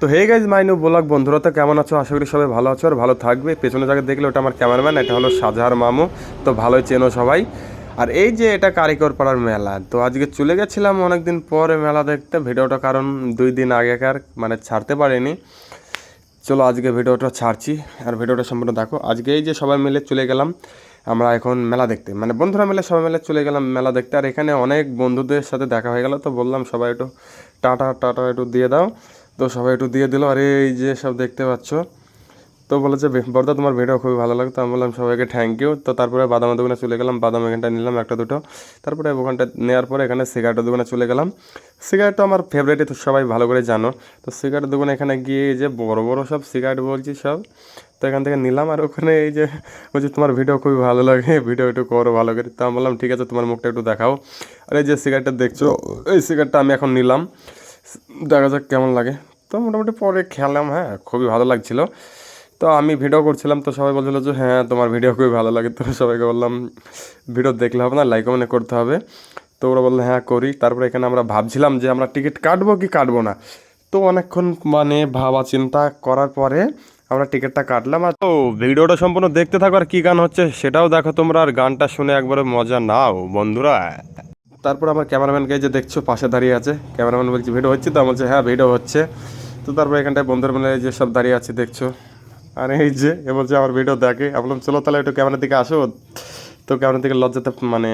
তো hey guys Mainu blog বন্ধুরা, তো কেমন আছো? আশা করি সবাই ভালো আছো আর ভালো থাকবে। পেছনে জায়গা দেখলে ওটা আমার ক্যামেরাম্যান, এটা হলো শাহজাহার মামু। তো ভালোই চেনো সবাই। আর এই যে এটা কারিগর পাড়ার মেলা, তো আজকে চলে গেছিলাম অনেকদিন পরে মেলা দেখতে। ভিডিওটা কারণ 2 দিন আগেকার মানে ছাড়তে পারিনি। চলো আজকে ভিডিওটা ছাড়ছি আর ভিডিওটা সম্পূর্ণ দেখো। আজকে এই যে সবাই মিলে চলে গেলাম আমরা এখন মেলা দেখতে, মানে বন্ধুরা মিলে সবাই মিলে চলে গেলাম মেলা দেখতে। আর এখানে অনেক বন্ধুদের সাথে দেখা হয়ে গেল, তো বললাম সবাই একটু টাটা টাটা একটু দিয়ে দাও। তো সবাই একটু দিয়ে দিল। আর এই যে সব দেখতে পাচ্ছ, তো বলেছে বর্দা তোমার ভিডিও খুবই ভালো লাগে। তো আমি বললাম সবাইকে থ্যাংক ইউ। তো তারপরে বাদামের দোকানে চলে গেলাম, বাদাম এখানটা নিলাম একটা দুটো। তারপরে ওখানটা নেওয়ার পরে এখানে সিগারেটের দোকানে চলে গেলাম। সিগারেট তো আমার ফেভারিট, তো সবাই ভালো করে জানো। তো সিগারেটের দোকানে এখানে গিয়ে এই যে বড় বড় সব সিগারেট বলছি সব, তো এখান থেকে নিলাম। আর ওখানে এই যে বলছি তোমার ভিডিও খুবই ভালো লাগে, ভিডিও একটু করো ভালো করে। তো আমি বললাম ঠিক আছে, তোমার মুখটা একটু দেখাও। আর এই যে সিগারেটটা দেখছো, এই সিগারেটটা আমি এখন নিলাম, দেখা যাক কেমন লাগে। তো মোটামুটি পরে খেলাম, হ্যাঁ খুবই ভালো লাগছিলো। তো আমি ভিডিও করছিলাম, তো সবাই বলছিলো যে হ্যাঁ তোমার ভিডিও খুবই ভালো লাগে। তো সবাইকে বললাম ভিডিও দেখলে হবে না, লাইক কমেন্ট করতে হবে। তো ওরা বললো হ্যাঁ করি। তারপরে এখানে আমরা ভাবছিলাম যে আমরা টিকিট কাটবো কি কাটবো না। তো অনেকক্ষণ মানে ভাবা চিন্তা করার পরে আমরা টিকিটটা কাটলাম। আর তো ভিডিওটা সম্পূর্ণ দেখতে থাকো, আর কী গান হচ্ছে সেটাও দেখো তোমরা, আর গানটা শুনে একবারে মজা নাও বন্ধুরা। তারপর আমার ক্যামেরাম্যানকে যে দেখছো পাশে দাঁড়িয়ে আছে, ক্যামেরাম্যান বলছে ভিডিও হচ্ছে? তো বলছে হ্যাঁ ভিডিও হচ্ছে। তো তারপর এখানটায় বন্ধুর মিলে যে সব দাঁড়িয়ে আছে দেখছো। আর এই যে এ বলছে আমার ভিডিও দেখে। আমি বললাম চলো তাহলে একটু ক্যামেরার দিকে আসো। তো ক্যামেরার দিকে লজ্জাতে মানে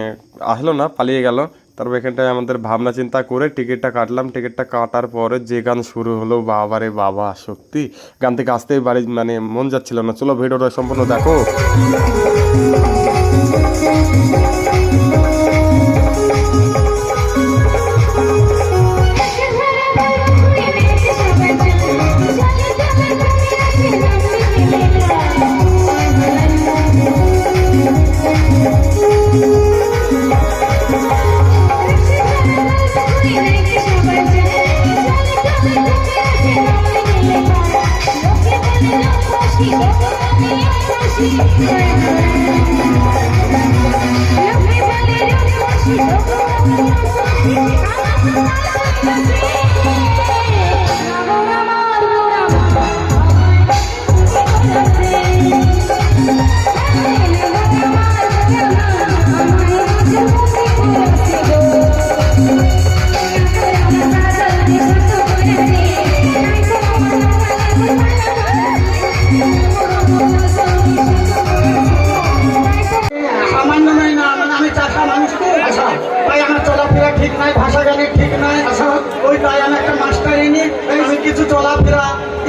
আসলো না, পালিয়ে গেল। তারপর এখানটায় আমাদের ভাবনা চিন্তা করে টিকিটটা কাটলাম। টিকিটটা কাটার পরে যে গান শুরু হলো, বাবা রে বাবা, সত্যি গান থেকে আসতেই বাড়ি মানে মন যাচ্ছিল না। চলো ভিডিওটা সম্পূর্ণ দেখো।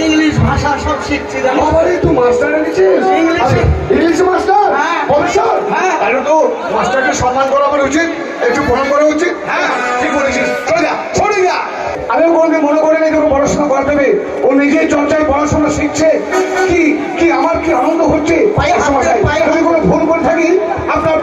ইংলিশ ভাষা সব শিখছি। তুই মাস্টার ইংলিশ মাস্টার প্রফেসর? হ্যাঁ, তাহলে তো মাস্টারকে সম্মান করা আমার উচিত, একটু প্রণাম করা উচিত। হ্যাঁ ঠিক বলেছিস, চলে যা সরে যা। আমিও কোনদিন মনে করি না কেউ পড়াশোনা করে দেবে। ও নিজেই চর্চায় পড়াশোনা শিখছে। কি কি আমার কি আনন্দ হচ্ছে। যদি কোনো ভুল করে থাকি আপনার